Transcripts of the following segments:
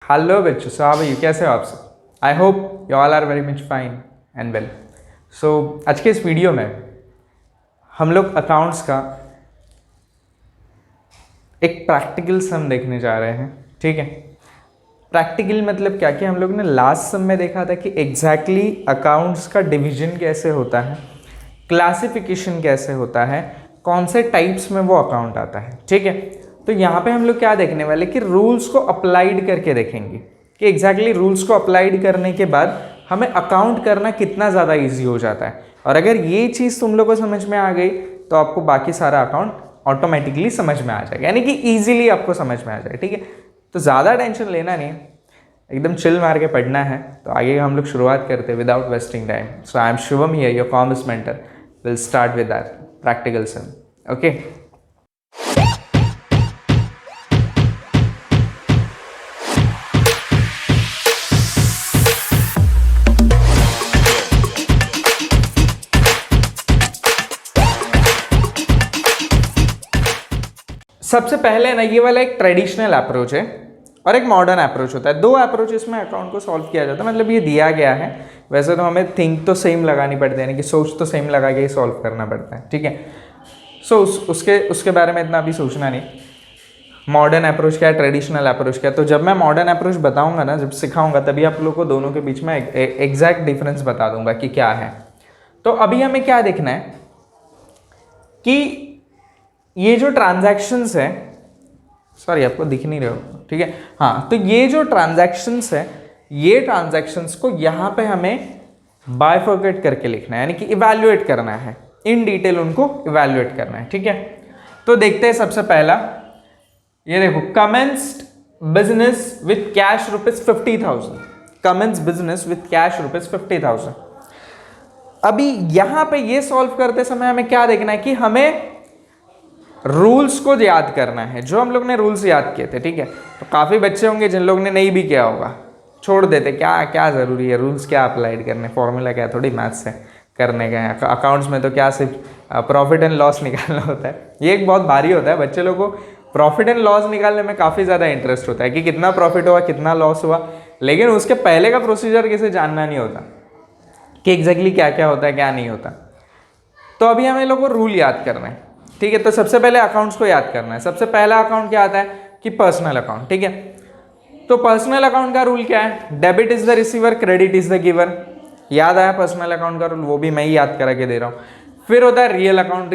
Hello बच्चों, सो आप कैसे हो आप सब? I hope you all are very much fine and well. So आज के इस वीडियो में हम लोग अकाउंट्स का एक प्रैक्टिकल सम देखने जा रहे हैं। ठीक है, प्रैक्टिकल मतलब क्या कि हम लोग ने लास्ट सम में देखा था कि एग्जैक्टली अकाउंट्स का डिवीजन कैसे होता है, क्लासिफिकेशन कैसे होता है, कौन से टाइप्स में वो अकाउंट आता है। ठीक है, तो यहाँ पे हम लोग क्या देखने वाले कि रूल्स को अप्लाइड करके देखेंगे कि एग्जैक्टली रूल्स को अप्लाइड करने के बाद हमें अकाउंट करना कितना ज़्यादा ईजी हो जाता है। और अगर ये चीज़ तुम लोग को समझ में आ गई तो आपको बाकी सारा अकाउंट ऑटोमेटिकली समझ में आ जाएगा, यानी कि ईजिली आपको समझ में आ जाएगा। ठीक है, तो ज़्यादा टेंशन लेना नहीं है, एकदम चिल मार के पढ़ना है। तो आगे हम लोग शुरुआत करते हैं without wasting time. So I am Shubham here, your commerce mentor. Will start with that practical sum. Okay, सबसे पहले ना ये वाला एक ट्रेडिशनल अप्रोच है और एक मॉडर्न अप्रोच होता है। दो अप्रोचेस में अकाउंट को सॉल्व किया जाता है। मतलब ये दिया गया है, वैसे तो हमें थिंक तो सेम लगानी पड़ती है, यानी कि सोच तो सेम लगा के ही सॉल्व करना पड़ता है। ठीक है, सो उसके बारे में इतना अभी सोचना नहीं। मॉडर्न अप्रोच क्या है, ट्रेडिशनल अप्रोच क्या है। तो जब मैं मॉडर्न अप्रोच बताऊंगा ना, जब सिखाऊंगा, तभी आप लोग को दोनों के बीच में एग्जैक्ट डिफरेंस बता दूंगा कि क्या है। तो अभी हमें क्या देखना है कि ये जो ट्रांजैक्शंस है, सॉरी आपको दिख नहीं रहे हो, ठीक है, हाँ, तो ये जो ट्रांजैक्शंस है, ये ट्रांजैक्शंस को यहाँ पे हमें बाइफर्केट करके लिखना है, यानी कि इवैल्यूएट करना है, इन डिटेल उनको इवैल्यूएट करना है। ठीक है, तो देखते हैं सबसे पहला, ये देखो, commenced business with cash ₹50,000। Commence business with cash ₹50,000। अभी यहाँ पे ये सॉल्व करते समय हमें क्या देखना है कि हमें रूल्स को याद करना है, जो हम लोग ने रूल्स याद किए थे। ठीक है, तो काफ़ी बच्चे होंगे जिन लोग ने नहीं भी किया होगा, छोड़ देते, क्या क्या ज़रूरी है रूल्स, क्या अप्लाइड करने, फॉर्मूला क्या थोड़ी मैथ्स है करने का है। अकाउंट्स में तो क्या सिर्फ प्रॉफिट एंड लॉस निकालना होता है। ये एक बहुत भारी होता है, बच्चे लोगों को प्रॉफिट एंड लॉस निकालने में काफ़ी ज़्यादा इंटरेस्ट होता है कि कितना प्रॉफिट हुआ, कितना लॉस हुआ, लेकिन उसके पहले का प्रोसीजर किसे जानना नहीं होता कि एग्जैक्टली क्या क्या होता है, क्या नहीं होता। तो अभी हमें लोगों को रूल याद करना है। ठीक है, तो सबसे पहले अकाउंट्स को याद करना है। सबसे पहला अकाउंट क्या आता है कि पर्सनल अकाउंट। ठीक है, तो पर्सनल अकाउंट का रूल क्या है, debit is the receiver, credit is the giver. याद आया पर्सनल अकाउंट का रूल, वो भी मैं ही याद करा के दे रहा हूँ। फिर होता है रियल अकाउंट।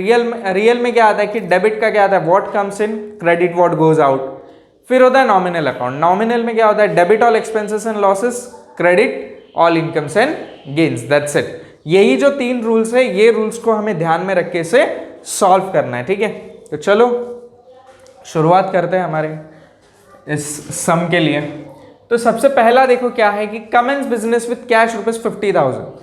रियल में क्या आता है कि डेबिट का क्या आता है, what comes in, credit what goes out. फिर होता है नॉमिनल अकाउंट। नॉमिनल में क्या होता है, debit all expenses and losses, credit all incomes and gains. That's it. यही जो 3 रूल्स है, ये रूल्स को हमें ध्यान में रख के इसे सॉल्व करना है। ठीक है, तो चलो शुरुआत करते हैं हमारे इस सम के लिए। तो सबसे पहला देखो क्या है कि कमेंस बिजनेस विथ कैश ₹50,000।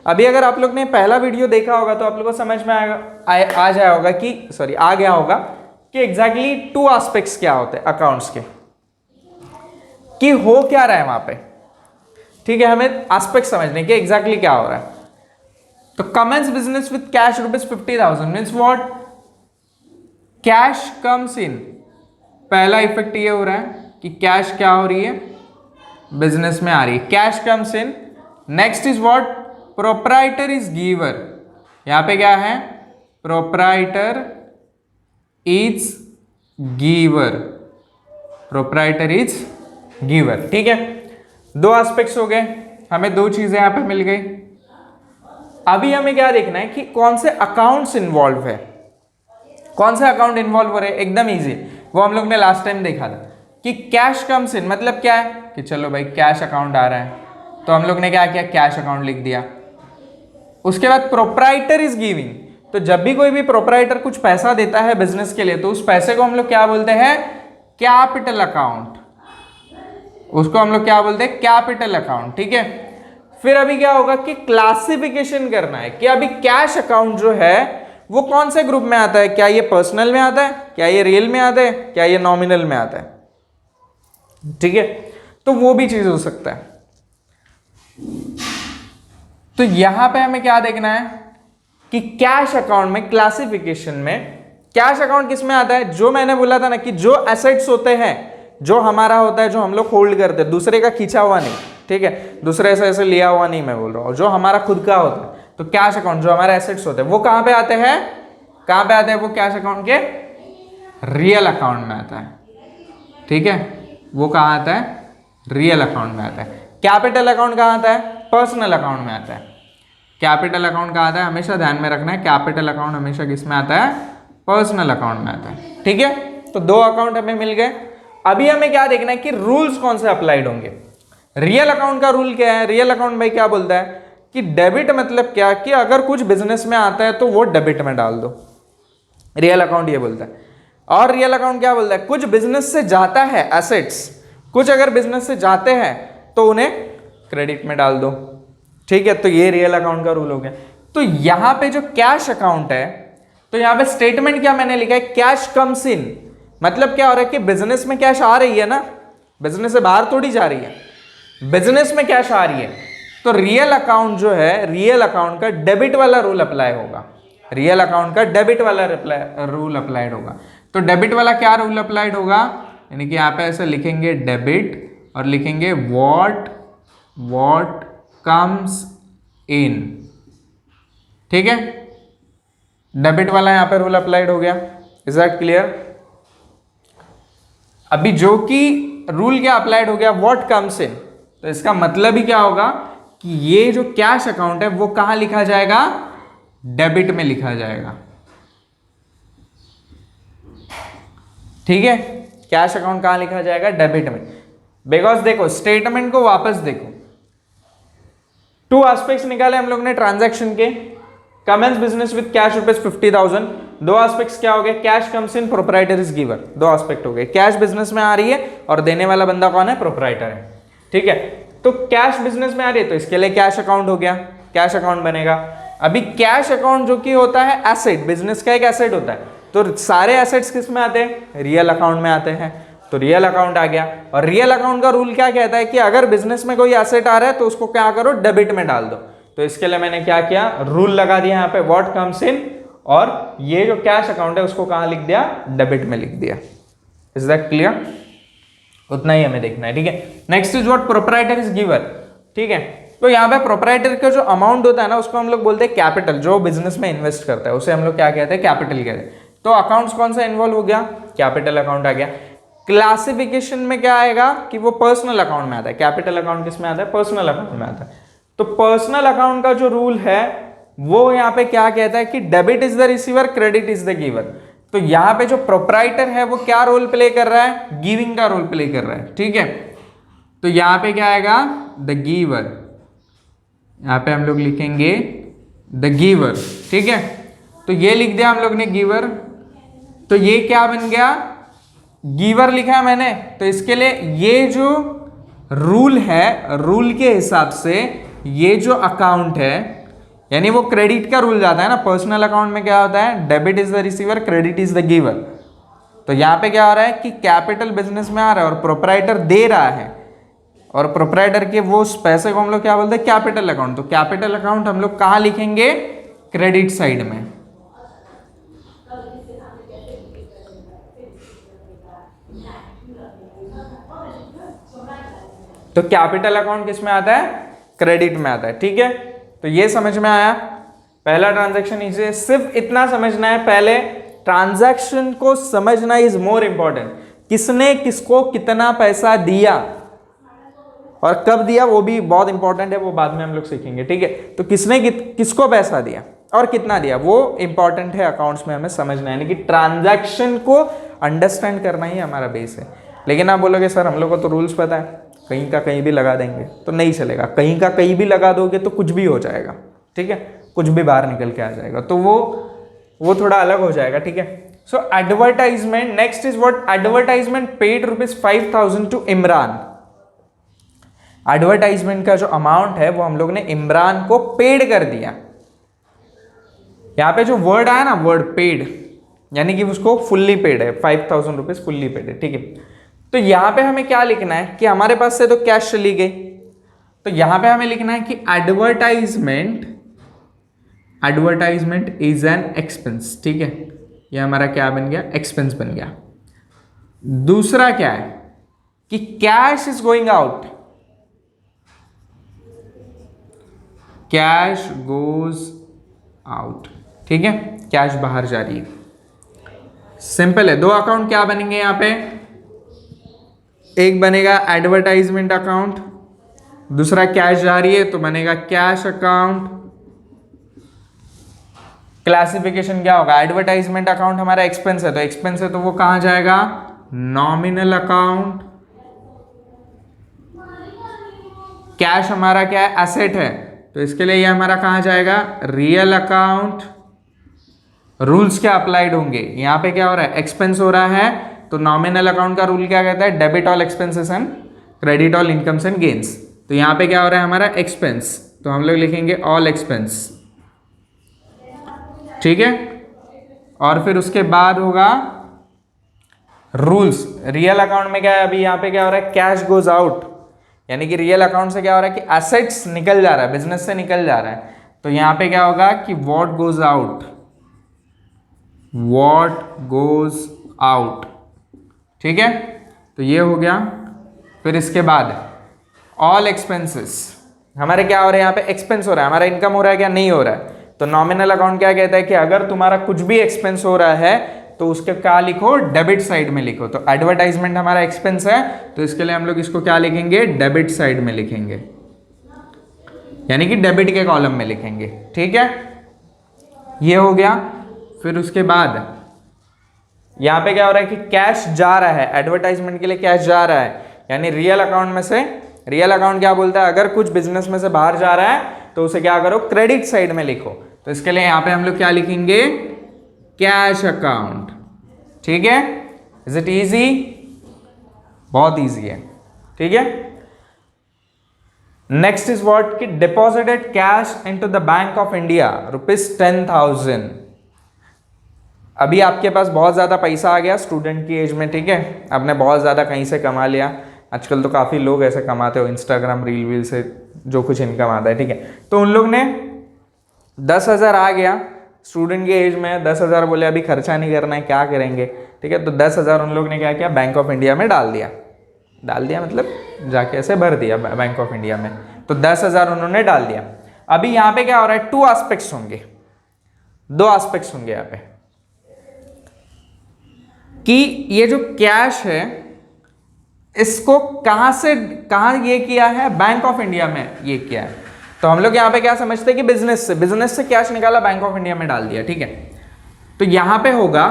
अभी अगर आप लोग ने पहला वीडियो देखा होगा तो आप लोग को समझ में आ जाया होगा कि आ गया होगा कि एग्जैक्टली 2 एस्पेक्ट्स क्या होते हैं अकाउंट्स के, कि हो क्या रहा है वहां पे। ठीक है, हमें एस्पेक्ट समझने के एग्जैक्टली क्या हो रहा है। तो commence business with cash ₹50,000 means what, cash comes in. पहला इफेक्ट ये हो रहा है कि कैश क्या हो रही है, बिजनेस में आ रही है, cash comes in. Next is what, proprietor is giver. यहां पे क्या है, proprietor is giver, proprietor is giver. ठीक है, 2 एस्पेक्ट्स हो गए, हमें 2 चीजें यहां पे मिल गई। अभी हमें क्या देखना है कि कौन से अकाउंट्स इन्वॉल्व है, कौन से अकाउंट इन्वॉल्व हो रहे हैं। एकदम इजी, वो हम लोग ने लास्ट टाइम देखा था कि कैश कम्स इन मतलब क्या है कि चलो भाई कैश अकाउंट आ रहा है, तो हम लोग ने क्या किया, कैश अकाउंट लिख दिया। उसके बाद प्रोप्राइटर इज गिविंग, तो जब भी कोई भी प्रोप्राइटर कुछ पैसा देता है बिजनेस के लिए, तो उस पैसे को हम लोग क्या बोलते हैं, कैपिटल अकाउंट। उसको हम लोग क्या बोलते हैं, कैपिटल अकाउंट। ठीक है, फिर अभी क्या होगा कि क्लासिफिकेशन करना है कि अभी कैश अकाउंट जो है वो कौन से ग्रुप में आता है, क्या ये पर्सनल में आता है, क्या ये रियल में आता है, क्या ये नॉमिनल में आता है। ठीक है, तो वो भी चीज हो सकता है। तो यहां पे हमें क्या देखना है कि कैश अकाउंट में क्लासिफिकेशन में कैश अकाउंट किस में आता है, जो मैंने बोला था ना कि जो एसेट्स होते हैं जो हमारा होता है, जो हम लोग होल्ड करते हैं, दूसरे का खींचा हुआ नहीं, ठीक है, दूसरे से ऐसे लिया हुआ नहीं मैं बोल रहा हूँ, जो हमारा खुद का होता है। तो कैश अकाउंट जो हमारे एसेट्स होते हैं वो कहाँ पे आते हैं, कहाँ पे आते हैं वो कैश अकाउंट के रियल अकाउंट में आता है, ठीक है, वो कहाँ आता है, रियल अकाउंट में आता है। कैपिटल अकाउंट कहाँ आता है, पर्सनल अकाउंट में आता है। कैपिटल अकाउंट कहाँ आता है, हमेशा ध्यान में रखना है, कैपिटल अकाउंट हमेशा किस में आता है, पर्सनल अकाउंट में आता है, ठीक है। तो दो अकाउंट हमें मिल गए। अभी हमें क्या देखना है कि रूल्स कौन से अप्लाइड होंगे। रियल अकाउंट का रूल क्या है, रियल अकाउंट भाई क्या बोलता है कि डेबिट मतलब क्या, कि अगर कुछ बिजनेस में आता है तो वो डेबिट में डाल दो, रियल अकाउंट ये बोलता है। और रियल अकाउंट क्या बोलता है, कुछ बिजनेस से जाता है एसेट्स, कुछ अगर बिजनेस से जाते हैं तो उन्हें क्रेडिट में डाल दो, ठीक है। तो ये रियल अकाउंट का रूल हो गया। तो यहां पे जो कैश अकाउंट है, तो यहां पे स्टेटमेंट क्या मैंने लिखा है, कैश कम्स इन, मतलब क्या हो रहा है कि बिजनेस में कैश आ रही है ना, बिजनेस से बाहर थोड़ी जा रही है, बिजनेस में कैश आ रही है। तो रियल अकाउंट जो है, रियल अकाउंट का डेबिट वाला रूल अप्लाई होगा, रियल अकाउंट का डेबिट वाला रूल अप्लाइड होगा। तो डेबिट वाला क्या रूल अप्लाइड होगा, यानी कि यहां पे ऐसे लिखेंगे डेबिट और लिखेंगे व्हाट कम्स इन, ठीक है, डेबिट वाला यहां पे रूल अप्लाइड हो गया। Is that clear. अभी जो कि रूल क्या अप्लाइड हो गया, व्हाट कम्स इन, तो इसका मतलब ही क्या होगा कि ये जो कैश अकाउंट है वो कहां लिखा जाएगा, डेबिट में लिखा जाएगा, ठीक है। कैश अकाउंट कहां लिखा जाएगा, डेबिट में। बिकॉज देखो स्टेटमेंट को वापस देखो, टू एस्पेक्ट्स निकाले हम लोग ने ट्रांजैक्शन के, commence business with cash rupees 50,000, दो एस्पेक्ट्स क्या हो गए, cash comes in, proprietor is giver, दो एस्पेक्ट हो गए। कैश बिजनेस में आ रही है और देने वाला बंदा कौन है, प्रोप्राइटर है, ठीक है। तो कैश बिजनेस में आ रही है तो इसके लिए कैश अकाउंट हो गया, कैश अकाउंट बनेगा। अभी कैश अकाउंट जो कि होता है एसेट, बिजनेस का एक एसेट होता है, तो सारे एसेट्स किस में आते हैं, रियल अकाउंट में आते हैं, तो रियल अकाउंट आ गया। और रियल अकाउंट का रूल क्या कहता है कि अगर बिजनेस में कोई एसेट आ रहा है तो उसको क्या करो, डेबिट में डाल दो। तो इसके लिए मैंने क्या किया, रूल लगा दिया यहाँ पे व्हाट कम्स इन, और ये जो कैश अकाउंट है उसको कहां लिख दिया, डेबिट में लिख दिया। इज दैट क्लियर, उतना ही हमें देखना है, ठीक है। Next is what proprietor is giver, ठीक है। तो यहाँ पे प्रोप्राइटर का जो अमाउंट होता है ना उसको हम लोग बोलते हैं कैपिटल, जो बिजनेस में इन्वेस्ट करता है उसे हम लोग क्या कहते हैं, कैपिटल कहते हैं। तो अकाउंट्स कौन सा इन्वॉल्व हो गया, कैपिटल अकाउंट आ गया। क्लासिफिकेशन में क्या आएगा कि वो पर्सनल अकाउंट में आता है, कैपिटल अकाउंट किस में आता है, पर्सनल अकाउंट में आता है। तो पर्सनल अकाउंट का जो रूल है वो यहाँ पे क्या कहता है कि debit is the receiver, credit is the giver. तो यहाँ पे जो प्रोप्राइटर है वो क्या रोल प्ले कर रहा है, गिविंग का रोल प्ले कर रहा है, ठीक है। तो यहाँ पे क्या आएगा, द गिवर, यहाँ पे हम लोग लिखेंगे द गिवर, ठीक है। तो ये लिख दिया हम लोग ने गिवर, तो ये क्या बन गया, गिवर लिखा है मैंने। तो इसके लिए ये जो रूल है, रूल के हिसाब से ये जो अकाउंट है, यानी वो क्रेडिट का रूल जाता है ना, पर्सनल अकाउंट में क्या होता है, debit is the receiver, credit is the giver. तो यहाँ पे क्या हो रहा है कि कैपिटल बिजनेस में आ रहा है और प्रोप्राइटर दे रहा है, और प्रोप्राइटर के वो पैसे को हम लोग क्या बोलते हैं, कैपिटल अकाउंट। तो कैपिटल अकाउंट हम लोग कहाँ लिखेंगे, क्रेडिट साइड में। तो कैपिटल अकाउंट किस में आता है, क्रेडिट में आता है, ठीक है। तो ये समझ में आया, पहला ट्रांजैक्शन इसे सिर्फ इतना समझना है, पहले ट्रांजैक्शन को समझना इज मोर इंपॉर्टेंट, किसने किसको कितना पैसा दिया और कब दिया वो भी बहुत इंपॉर्टेंट है, वो बाद में हम लोग सीखेंगे, ठीक है। तो किसने किसको पैसा दिया और कितना दिया वो इंपॉर्टेंट है, अकाउंट्स में हमें समझना है, यानी कि ट्रांजैक्शन को अंडरस्टैंड करना ही हमारा बेस है। लेकिन आप बोलोगे सर हम लोग को तो रूल्स पता है, कहीं का कहीं भी लगा देंगे तो नहीं चलेगा, कहीं का कहीं भी लगा दोगे तो कुछ भी हो जाएगा, ठीक है, कुछ भी बाहर निकल के आ जाएगा, तो वो थोड़ा अलग हो जाएगा, ठीक है। So advertisement, next is what, advertisement paid ₹5,000 to Imran. Advertisement का जो अमाउंट है वो हम लोग ने इमरान को पेड कर दिया। यहां पे जो वर्ड आया ना, वर्ड पेड, यानी कि उसको फुल्ली पेड है, ₹5,000 फुल्ली पेड है, ठीक है। तो यहां पे हमें क्या लिखना है कि हमारे पास से तो कैश चली गई, तो यहां पे हमें लिखना है कि एडवर्टाइजमेंट इज एन एक्सपेंस, ठीक है। ये हमारा क्या बन गया, एक्सपेंस बन गया। दूसरा क्या है, कि cash is going out, cash goes out, ठीक है, कैश बाहर जा रही है। सिंपल है। दो अकाउंट क्या बनेंगे यहां पे, एक बनेगा एडवर्टाइजमेंट अकाउंट, दूसरा कैश जा रही है तो बनेगा कैश अकाउंट। क्लासिफिकेशन क्या होगा, एडवर्टाइजमेंट अकाउंट हमारा एक्सपेंस है, तो एक्सपेंस है तो वो कहां जाएगा, नॉमिनल अकाउंट। कैश हमारा क्या है, एसेट है, तो इसके लिए ये हमारा कहां जाएगा, रियल अकाउंट। रूल्स क्या अप्लाइड होंगे, यहां पे क्या हो रहा है, एक्सपेंस हो रहा है, तो नॉमिनल अकाउंट का रूल क्या कहता है, debit all expenses and credit all incomes and gains. तो यहां पे क्या हो रहा है हमारा एक्सपेंस, तो हम लोग लिखेंगे ऑल एक्सपेंस, ठीक है। और फिर उसके बाद होगा रूल्स। रियल अकाउंट में क्या है, अभी यहां पे क्या हो रहा है, कैश गोज आउट, यानी कि रियल अकाउंट से क्या हो रहा है कि एसेट्स निकल जा रहा है, बिजनेस से निकल जा रहा है, तो यहां पे क्या होगा कि what goes out, what goes out, ठीक है। तो ये हो गया। फिर इसके बाद ऑल एक्सपेंसेस, हमारे क्या हो रहा है, यहाँ पे एक्सपेंस हो रहा है, हमारा इनकम हो रहा है क्या, नहीं हो रहा है, तो नॉमिनल अकाउंट क्या कहता है कि अगर तुम्हारा कुछ भी एक्सपेंस हो रहा है तो उसके क्या लिखो, डेबिट साइड में लिखो। तो एडवर्टाइजमेंट हमारा एक्सपेंस है, तो इसके लिए हम लोग इसको क्या लिखेंगे, डेबिट साइड में लिखेंगे, यानी कि डेबिट के कॉलम में लिखेंगे, ठीक है। ये हो गया। फिर उसके बाद यहां पे क्या हो रहा है कि कैश जा रहा है, एडवर्टाइजमेंट के लिए कैश जा रहा है, यानी रियल अकाउंट में से, रियल अकाउंट क्या बोलता है, अगर कुछ बिजनेस में से बाहर जा रहा है तो उसे क्या करो, क्रेडिट साइड में लिखो। तो इसके लिए यहां पे हम लोग क्या लिखेंगे, कैश अकाउंट, ठीक है। इज इट इजी, बहुत इजी है, ठीक है। नेक्स्ट इज व्हाट कि deposited cash into the bank of India ₹10,000। अभी आपके पास बहुत ज़्यादा पैसा आ गया स्टूडेंट की एज में, ठीक है, आपने बहुत ज़्यादा कहीं से कमा लिया, आजकल तो काफ़ी लोग ऐसे कमाते हो, इंस्टाग्राम रील वील से जो कुछ इनकम आता है, ठीक है। तो उन लोग ने 10,000 आ गया, स्टूडेंट की एज में 10,000 बोले अभी खर्चा नहीं करना है, क्या करेंगे, ठीक है। तो 10,000 उन लोग ने क्या किया, बैंक ऑफ इंडिया में डाल दिया, डाल दिया मतलब जाके ऐसे भर दिया बैंक ऑफ इंडिया में, तो 10,000 उन्होंने डाल दिया। अभी यहाँ पे क्या हो रहा है, टू एस्पेक्ट्स होंगे, दो एस्पेक्ट्स होंगे यहाँ पे, कि ये जो कैश है इसको कहां से कहां ये किया है, बैंक ऑफ इंडिया में ये किया है। तो हम लोग यहां पे क्या समझते हैं कि बिजनेस से कैश निकाला, बैंक ऑफ इंडिया में डाल दिया, ठीक है। तो यहां पे होगा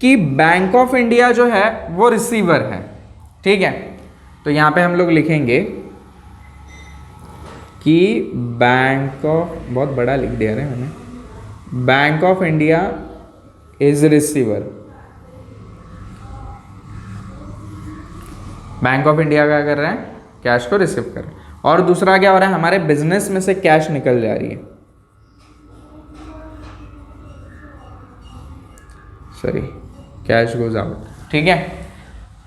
कि बैंक ऑफ इंडिया जो है वो रिसीवर है, ठीक है। तो यहां पे हम लोग लिखेंगे कि बैंक ऑफ, बहुत बड़ा लिख दिया है मैंने, bank of India is receiver. Bank of India क्या कर रहा है, कैश को रिसीव कर रहा है। और दूसरा क्या हो रहा है, हमारे बिजनेस में से कैश निकल जा रही है, सॉरी, कैश गोज आउट, ठीक है।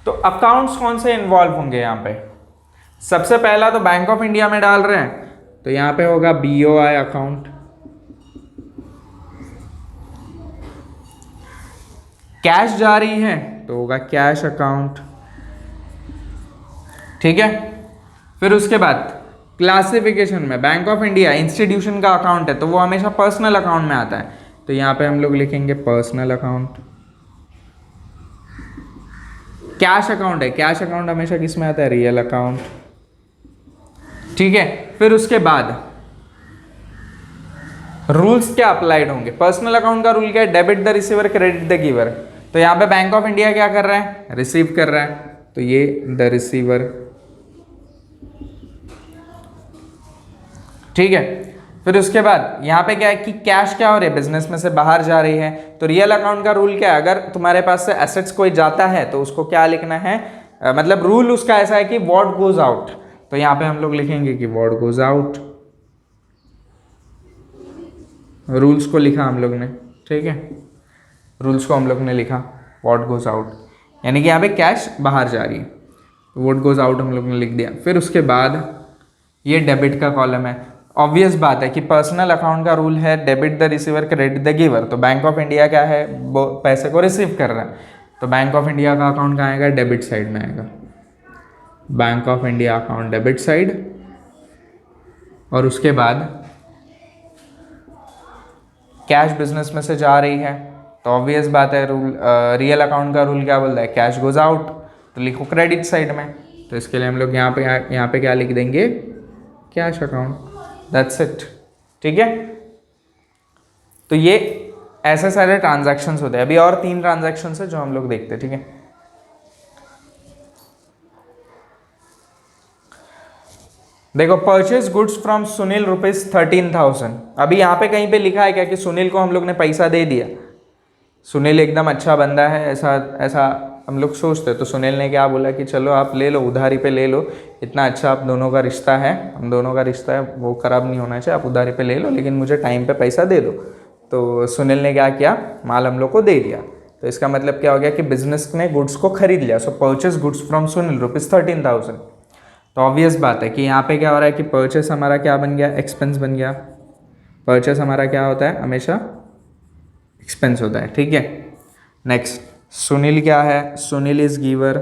तो अकाउंट्स कौन से इन्वॉल्व होंगे यहां पे, सबसे पहला तो बैंक ऑफ इंडिया में डाल रहे हैं, तो यहां पे होगा BOI अकाउंट, कैश जा रही है तो होगा कैश अकाउंट, ठीक है। फिर उसके बाद क्लासिफिकेशन में बैंक ऑफ इंडिया इंस्टीट्यूशन का अकाउंट है, तो वो हमेशा पर्सनल अकाउंट में आता है, तो यहां पे हम लोग लिखेंगे पर्सनल अकाउंट। कैश अकाउंट है, कैश अकाउंट हमेशा किस में आता है, रियल अकाउंट, ठीक है। फिर उसके बाद रूल्स क्या अप्लाइड होंगे, पर्सनल अकाउंट का रूल क्या है, debit the receiver credit the giver. तो यहां पे बैंक ऑफ इंडिया क्या कर रहा है, रिसीव कर रहा है, तो ये द रिसीवर, ठीक है। फिर उसके बाद यहाँ पे क्या है कि कैश क्या हो रही है, बिजनेस में से बाहर जा रही है, तो रियल अकाउंट का रूल क्या है, अगर तुम्हारे पास से एसेट्स कोई जाता है तो उसको क्या लिखना है, मतलब रूल उसका ऐसा है कि व्हाट गोज आउट, तो यहाँ पे हम लोग लिखेंगे कि व्हाट गोज आउट, रूल्स को लिखा हम लोग ने, ठीक है, रूल्स को हम लोग ने लिखा, व्हाट गोज आउट, यानी कि यहाँ पे कैश बाहर जा रही है, व्हाट गोज आउट हम लोग ने लिख दिया। फिर उसके बाद ये डेबिट का कॉलम है, ऑब्वियस बात है कि पर्सनल अकाउंट का रूल है debit the receiver credit the giver, तो बैंक ऑफ इंडिया क्या है, वो पैसे को रिसीव कर रहा है, तो बैंक ऑफ इंडिया का अकाउंट कहाँ आएगा, डेबिट साइड में आएगा, bank of India account debit side, और उसके बाद कैश बिजनेस में से जा रही है तो ऑब्वियस बात है, रूल रियल अकाउंट का रूल क्या बोलता है, कैश गोज आउट, तो लिखो क्रेडिट साइड में। तो इसके लिए हम लोग यहाँ पे क्या लिख देंगे, कैश अकाउंट, दैट्स इट। ठीक है, तो ये ऐसे सारे ट्रांजैक्शंस होते हैं। अभी और 3 ट्रांजैक्शंस है जो हम लोग देखते हैं। ठीक है, देखो, परचेज गुड्स फ्रॉम सुनील ₹13,000। अभी यहाँ पे कहीं पे लिखा है क्या कि सुनील को हम लोग ने पैसा दे दिया? सुनील एकदम अच्छा बंदा है, ऐसा ऐसा हम लोग सोचते, तो सुनील ने क्या बोला कि चलो आप ले लो, उधारी पे ले लो, इतना अच्छा आप दोनों का रिश्ता है, हम दोनों का रिश्ता है, वो खराब नहीं होना चाहिए, आप उधारी पे ले लो लेकिन मुझे टाइम पे पैसा दे दो। तो सुनील ने क्या किया, माल हम लोग को दे दिया। तो इसका मतलब क्या हो गया कि बिजनेस ने गुड्स को खरीद लिया। सो परचेज गुड्स फ्रॉम सुनील ₹13,000। तो ऑब्वियस बात है कि यहाँ पे क्या हो रहा है कि परचेस हमारा क्या बन गया, एक्सपेंस बन गया। परचेस हमारा क्या होता है, हमेशा एक्सपेंस होता है। ठीक है, नेक्स्ट सुनील क्या है, Sunil is giver,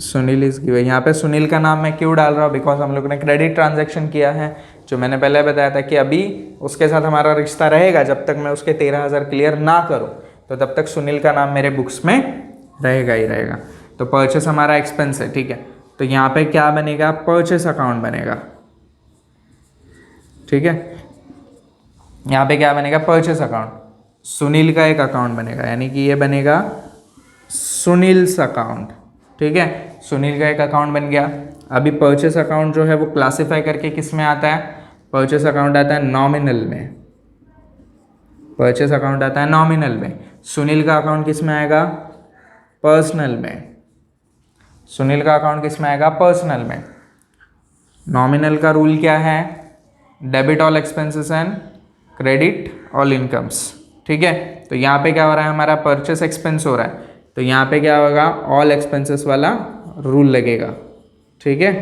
Sunil is giver. यहाँ पे सुनील का नाम मैं क्यों डाल रहा हूँ, बिकॉज हम लोग ने क्रेडिट ट्रांजैक्शन किया है, जो मैंने पहले बताया था कि अभी उसके साथ हमारा रिश्ता रहेगा जब तक मैं उसके 13,000 क्लियर ना करूँ, तो तब तक सुनील का नाम मेरे बुक्स में रहेगा ही रहेगा। तो परचेस हमारा एक्सपेंस है। ठीक है, तो यहाँ पे क्या बनेगा, परचेस अकाउंट बनेगा। ठीक है, यहाँ पे क्या बनेगा, परचेस अकाउंट। सुनील का एक अकाउंट बनेगा, यानी कि ये बनेगा सुनील्स अकाउंट। ठीक है, सुनील का एक अकाउंट बन गया। अभी परचेस अकाउंट जो है वो क्लासिफाई करके किस में आता है, परचेस अकाउंट आता है नॉमिनल में, परचेस अकाउंट आता है नॉमिनल में। सुनील का अकाउंट किस में आएगा, पर्सनल में। सुनील का अकाउंट किस में आएगा, पर्सनल में। नॉमिनल का रूल क्या है, debit all expenses and credit all incomes. ठीक है, तो यहाँ पे क्या हो रहा है, हमारा परचेस एक्सपेंस हो रहा है, तो यहाँ पे क्या होगा, ऑल एक्सपेंसेस वाला रूल लगेगा। ठीक है,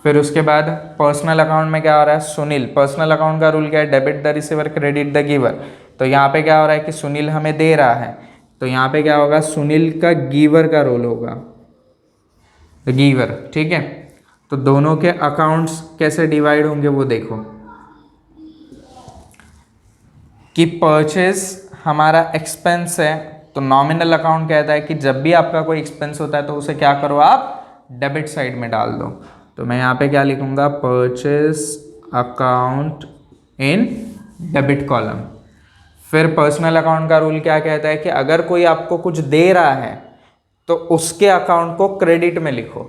फिर उसके बाद पर्सनल अकाउंट में क्या हो रहा है, सुनील, पर्सनल अकाउंट का रूल क्या है, debit the receiver credit the giver. तो यहाँ पे क्या हो रहा है कि सुनील हमें दे रहा है, तो यहाँ पे क्या होगा, सुनील का गिवर का रोल होगा, गिवर। ठीक है, तो दोनों के अकाउंट्स कैसे डिवाइड होंगे वो देखो कि परचेज हमारा एक्सपेंस है, तो नॉमिनल अकाउंट कहता है कि जब भी आपका कोई एक्सपेंस होता है तो उसे क्या करो, आप डेबिट साइड में डाल दो। तो मैं यहाँ पे क्या लिखूंगा, purchase account in debit column. फिर पर्सनल अकाउंट का रूल क्या कहता है कि अगर कोई आपको कुछ दे रहा है तो उसके अकाउंट को क्रेडिट में लिखो।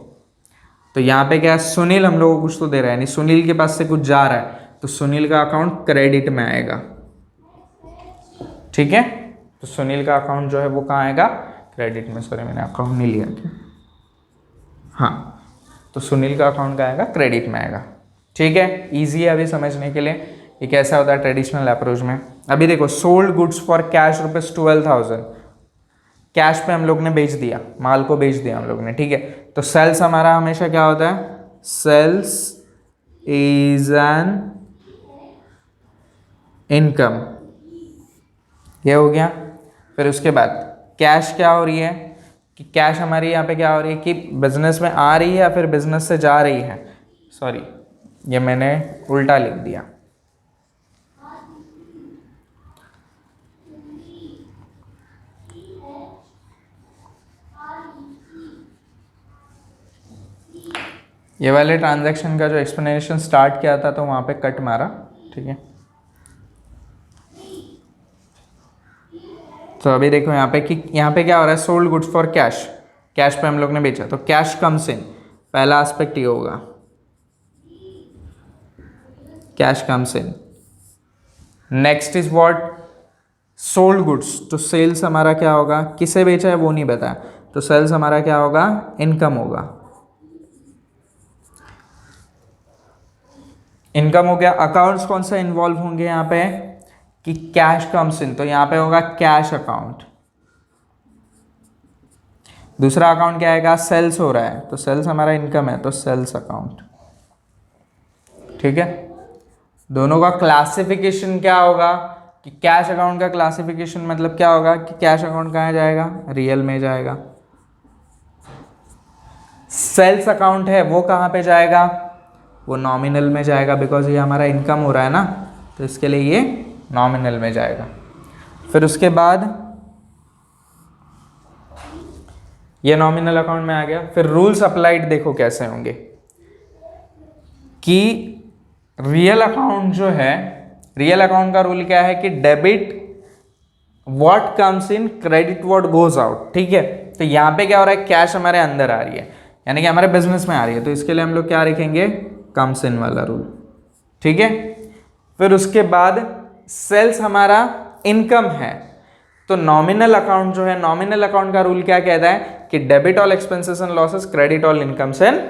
तो यहाँ पे क्या है, सुनील हम लोग को कुछ तो दे रहा है, यानी सुनील के पास से कुछ जा रहा है, तो सुनील का अकाउंट क्रेडिट में आएगा। ठीक है, तो सुनील का अकाउंट जो है वो कहाँ आएगा, क्रेडिट में। सॉरी, मैंने अकाउंट नहीं लिया क्या, हाँ, तो सुनील का अकाउंट का आएगा, क्रेडिट में आएगा। ठीक है, ईजी है अभी समझने के लिए ये कैसा होता है ट्रेडिशनल अप्रोच में। अभी देखो, sold goods for cash ₹12,000, cash पे हम लोग ने बेच दिया, माल को बेच दिया हम लोग ने। ठीक है, तो सेल्स हमारा हमेशा क्या होता है, सेल्स इज एन इनकम, ये हो गया। फिर उसके बाद कैश क्या हो रही है कि कैश हमारी यहाँ पे क्या हो रही है कि बिजनेस में आ रही है या फिर बिजनेस से जा रही है। सॉरी, ये मैंने उल्टा लिख दिया। ये वाले ट्रांजैक्शन का जो एक्सप्लेनेशन स्टार्ट किया था तो वहाँ पे कट मारा। ठीक है, तो अभी देखो यहाँ पे कि यहाँ पे क्या हो रहा है, sold goods for cash, cash पे हम लोग ने बेचा, तो कैश कम्स इन, पहला एस्पेक्ट ये होगा, cash comes in. Next is what, sold goods, तो सेल्स हमारा क्या होगा, किसे बेचा है वो नहीं बताया, तो सेल्स हमारा क्या होगा, इनकम होगा। इनकम हो गया। अकाउंट्स कौन सा इन्वॉल्व होंगे यहाँ पे कि कैश कम्स इन, तो यहाँ पे होगा कैश अकाउंट। दूसरा अकाउंट क्या आएगा, सेल्स हो रहा है, तो सेल्स हमारा इनकम है, तो सेल्स अकाउंट। ठीक है, दोनों का क्लासिफिकेशन क्या होगा कि कैश अकाउंट का क्लासिफिकेशन मतलब क्या होगा कि कैश अकाउंट कहाँ जाएगा, रियल में जाएगा। सेल्स अकाउंट है वो कहाँ पे जाएगा, वो नॉमिनल में जाएगा, बिकॉज ये हमारा इनकम हो रहा है ना, तो इसके लिए ये नॉमिनल में जाएगा। फिर उसके बाद ये नॉमिनल अकाउंट में आ गया। फिर रूल्स अप्लाइड देखो कैसे होंगे कि रियल अकाउंट जो है, रियल अकाउंट का रूल क्या है कि debit what comes in, credit what goes out. ठीक है, तो यहाँ पे क्या हो रहा है, कैश हमारे अंदर आ रही है, यानी कि हमारे बिजनेस में आ रही है, तो इसके लिए हम लोग क्या लिखेंगे, कम्स इन वाला रूल। ठीक है, फिर उसके बाद सेल्स हमारा इनकम है, तो नॉमिनल अकाउंट जो है, नॉमिनल अकाउंट का रूल क्या कहता है कि debit all expenses and losses, credit all incomes and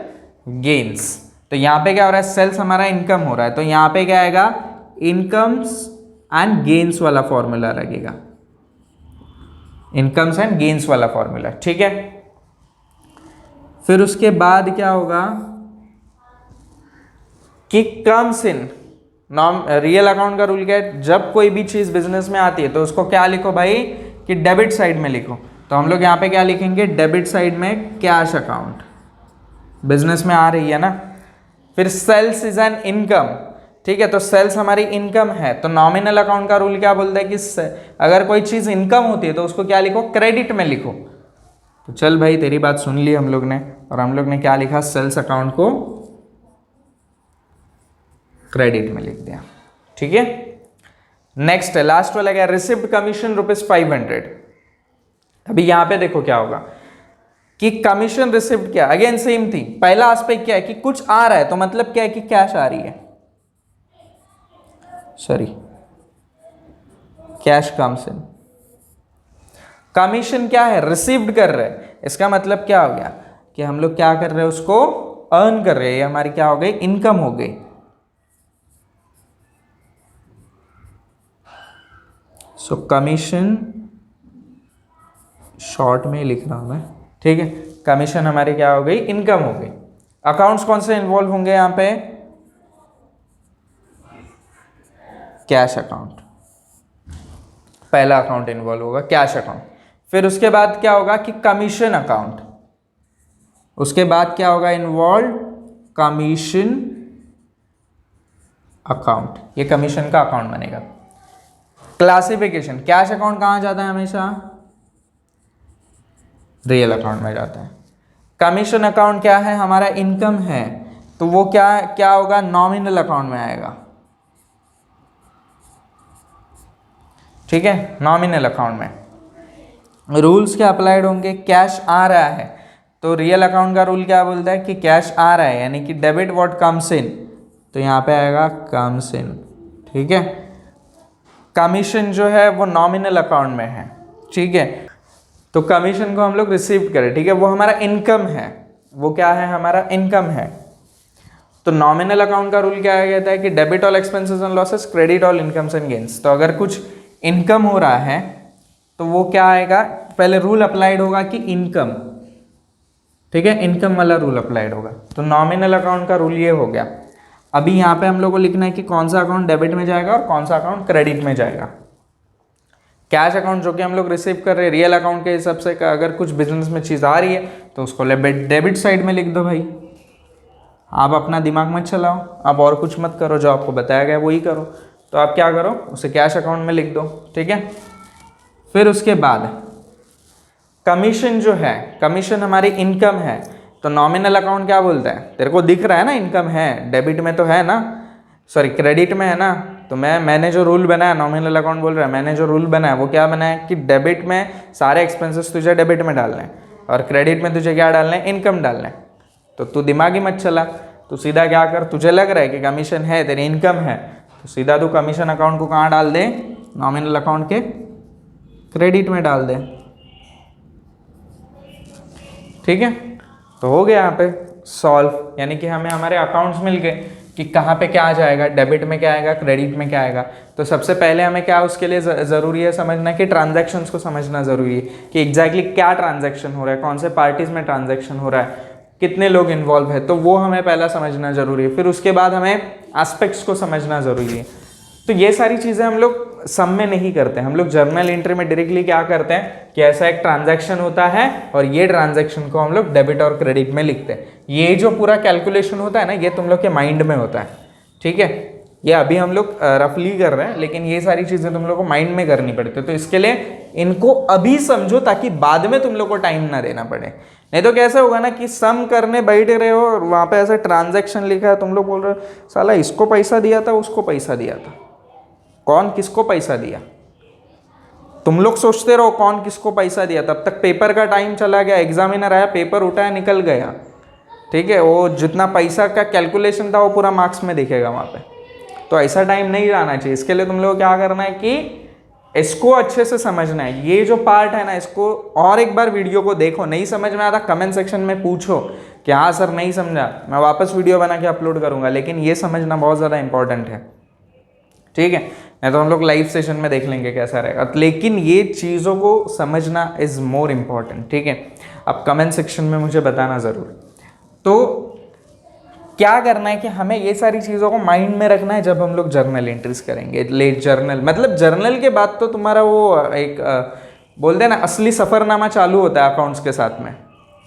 gains. तो यहाँ पे क्या हो रहा है, सेल्स हमारा इनकम हो रहा है, तो यहाँ पे क्या आएगा, इनकम्स एंड गेन्स वाला फॉर्मूला लगेगा, इनकम्स एंड गेन्स वाला फॉर्मूला। ठीक है, फिर उसके बाद क्या होगा कि कम्स इन, रियल अकाउंट का रूल क्या है, जब कोई भी चीज बिजनेस में आती है तो उसको क्या लिखो भाई कि डेबिट साइड में लिखो। तो हम लोग यहाँ पे क्या लिखेंगे, डेबिट साइड में कैश अकाउंट, बिजनेस में आ रही है ना। फिर सेल्स इज एन इनकम, ठीक है, तो सेल्स हमारी इनकम है, तो नॉमिनल अकाउंट का रूल क्या बोलता है कि अगर कोई चीज इनकम होती है तो उसको क्या लिखो, क्रेडिट में लिखो। तो चल भाई तेरी बात सुन ली हम लोग ने, और हम लोग ने क्या लिखा, सेल्स अकाउंट को क्रेडिट में लिख दिया। ठीक है, नेक्स्ट है, लास्ट वाला क्या, रिसिप्ट कमीशन ₹500। अभी यहां पे देखो क्या होगा कि कमीशन रिसिप्ट क्या, अगेन सेम थी, पहला एस्पेक्ट क्या है कि कुछ आ रहा है, तो मतलब क्या है कि कैश आ रही है, सॉरी कैश कम्स इन। कमीशन क्या है, रिसीव्ड कर रहे हैं, इसका मतलब क्या हो गया कि हम लोग क्या कर रहे हैं, उसको अर्न कर रहे हैं, हमारी क्या हो गई, इनकम हो गई। सो कमीशन शॉर्ट में लिख रहा हूं मैं, ठीक है, कमीशन हमारी क्या हो गई, इनकम हो गई। अकाउंट्स कौन से इन्वॉल्व होंगे यहां पे, कैश अकाउंट, पहला अकाउंट इन्वॉल्व होगा कैश अकाउंट। फिर उसके बाद क्या होगा कि कमीशन अकाउंट, उसके बाद क्या होगा इन्वॉल्व, कमीशन अकाउंट, ये कमीशन का अकाउंट बनेगा। क्लासिफिकेशन, कैश अकाउंट कहां जाता है, हमेशा रियल अकाउंट में जाता है। कमीशन अकाउंट क्या है, हमारा इनकम है, तो वो क्या होगा, नॉमिनल अकाउंट में आएगा। ठीक है, नॉमिनल अकाउंट में रूल्स क्या अप्लाइड होंगे, कैश आ रहा है, तो रियल अकाउंट का रूल क्या बोलता है कि कैश आ रहा है, यानी कि डेबिट व्हाट कम्स इन, तो यहाँ पे आएगा कम्स इन। ठीक है, कमीशन जो है वो नॉमिनल अकाउंट में है। ठीक है, तो कमीशन को हम लोग रिसीव करें, ठीक है, वो हमारा इनकम है, वो क्या है, हमारा इनकम है। तो नॉमिनल अकाउंट का रूल क्या कहता है कि debit all expenses and losses, credit all incomes and gains. तो अगर कुछ इनकम हो रहा है तो वो क्या आएगा, पहले रूल अप्लाइड होगा कि इनकम, ठीक है, इनकम वाला रूल अप्लाइड होगा। तो नॉमिनल अकाउंट का रूल ये हो गया। अभी यहाँ पे हम लोग को लिखना है कि कौन सा अकाउंट डेबिट में जाएगा और कौन सा अकाउंट क्रेडिट में जाएगा। कैश अकाउंट जो कि हम लोग रिसीव कर रहे हैं, रियल अकाउंट के हिसाब से अगर कुछ बिजनेस में चीज़ आ रही है तो उसको डेबिट साइड में लिख दो भाई। आप अपना दिमाग मत चलाओ, आप और कुछ मत करो, जो आपको बताया गया वही करो। तो आप क्या करो, उसे कैश अकाउंट में लिख दो। ठीक है, फिर उसके बाद कमीशन जो है, कमीशन हमारी इनकम है, तो नॉमिनल अकाउंट क्या बोलता है, तेरे को दिख रहा है ना इनकम है, डेबिट में तो है ना, सॉरी क्रेडिट में है ना। तो मैंने जो रूल बनाया, नॉमिनल अकाउंट बोल रहा है, मैंने जो रूल बनाया वो क्या बनाया कि डेबिट में सारे एक्सपेंसेस तुझे डेबिट में डालने हैं और क्रेडिट में तुझे क्या डालना है, इनकम डालना है। तो तू दिमाग ही मत चला, तू सीधा क्या कर, तुझे लग रहा है कि कमीशन है, तेरी इनकम है, तो सीधा तू कमीशन अकाउंट को कहाँ डाल दे, नॉमिनल अकाउंट के क्रेडिट में डाल दे। ठीक है, तो हो गया यहाँ पे सॉल्व, यानी कि हमें हमारे अकाउंट्स मिल गए कि कहाँ पे क्या आ जाएगा, डेबिट में क्या आएगा, क्रेडिट में क्या आएगा। तो सबसे पहले हमें क्या उसके लिए ज़रूरी है समझना कि ट्रांजैक्शंस को समझना ज़रूरी है कि एग्जैक्टली क्या ट्रांजैक्शन हो रहा है, कौन से पार्टीज़ में ट्रांजैक्शन हो रहा है, कितने लोग इन्वॉल्व है, तो वो हमें पहला समझना ज़रूरी है। फिर उसके बाद हमें एस्पेक्ट्स को समझना ज़रूरी है। तो ये सारी चीज़ें हम लोग सम में नहीं करते, हम लोग जर्नल एंट्री में डायरेक्टली क्या करते हैं कि ऐसा एक ट्रांजैक्शन होता है और ये ट्रांजैक्शन को हम लोग डेबिट और क्रेडिट में लिखते हैं। ये जो पूरा कैलकुलेशन होता है ना, ये तुम लोग के माइंड में होता है, ठीक है। ये अभी हम लोग रफली कर रहे हैं, लेकिन ये सारी चीज़ें तुम लोग को माइंड में करनी पड़ती है। तो इसके लिए इनको अभी समझो ताकि बाद में तुम लोग को टाइम ना देना पड़े। नहीं तो कैसे होगा ना कि सम करने बैठ रहे हो और वहाँ पे ऐसे ट्रांजैक्शन लिखा है, तुम लोग बोल रहे हो साला इसको पैसा दिया था, उसको पैसा दिया था, कौन किसको पैसा दिया। तुम लोग सोचते रहो कौन किसको पैसा दिया, तब तक पेपर का टाइम चला गया, एग्जामिनर आया, पेपर उठाया, निकल गया, ठीक है। वो जितना पैसा का कैलकुलेशन था वो पूरा मार्क्स में दिखेगा वहाँ पे। तो ऐसा टाइम नहीं जाना चाहिए। इसके लिए तुम लोग क्या करना है कि इसको अच्छे से समझना है। ये जो पार्ट है ना, इसको और एक बार वीडियो को देखो, नहीं समझ में आता कमेंट सेक्शन में पूछो कि हाँ सर नहीं समझा, मैं वापस वीडियो बना के अपलोड करूँगा। लेकिन ये समझना बहुत ज़्यादा इंपॉर्टेंट है, ठीक है। नहीं तो हम लोग लाइव सेशन में देख लेंगे कैसा रहेगा, लेकिन ये चीज़ों को समझना इज़ मोर इम्पॉर्टेंट, ठीक है। अब कमेंट सेक्शन में मुझे बताना ज़रूर। तो क्या करना है कि हमें ये सारी चीज़ों को माइंड में रखना है जब हम लोग जर्नल एंट्रीज करेंगे। लेट जर्नल मतलब जर्नल के बाद तो तुम्हारा वो एक बोलते हैं ना असली सफ़रनामा चालू होता है अकाउंट्स के साथ में,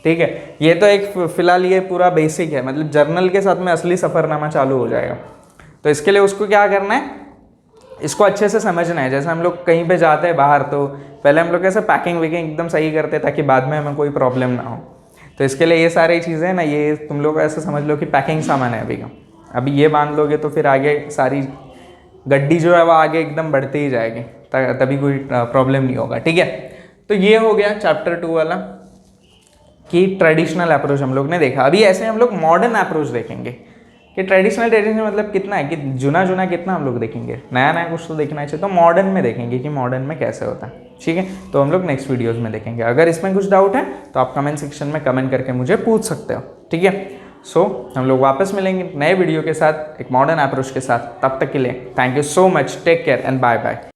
ठीक है। ये तो एक फ़िलहाल ये पूरा बेसिक है, मतलब जर्नल के साथ में असली सफ़रनामा चालू हो जाएगा। तो इसके लिए उसको क्या करना है, इसको अच्छे से समझना है। जैसे हम लोग कहीं पे जाते हैं बाहर, तो पहले हम लोग कैसे पैकिंग वैकिंग एकदम सही करते हैं ताकि बाद में हमें कोई प्रॉब्लम ना हो। तो इसके लिए ये सारी चीज़ें ना, ये तुम लोग ऐसे समझ लो कि पैकिंग सामान है अभी का। अभी ये बांध लोगे तो फिर आगे सारी गड्डी जो है वो आगे एकदम बढ़ती ही जाएगी, तभी कोई प्रॉब्लम नहीं होगा, ठीक है। तो ये हो गया चैप्टर 2 वाला कि ट्रेडिशनल अप्रोच हम लोग ने देखा। अभी ऐसे हम लोग मॉडर्न अप्रोच देखेंगे कि ट्रेडिशनल मतलब कितना है कि जुना कितना हम लोग देखेंगे, नया नया कुछ तो देखना चाहिए। तो मॉडर्न में देखेंगे कि मॉडर्न में कैसे होता है, ठीक है। तो हम लोग नेक्स्ट वीडियोस में देखेंगे। अगर इसमें कुछ डाउट है तो आप कमेंट सेक्शन में कमेंट करके मुझे पूछ सकते हो, ठीक है। सो हम लोग वापस मिलेंगे नए वीडियो के साथ, एक मॉडर्न अप्रोच के साथ। तब तक के लिए thank you so much, take care and bye bye.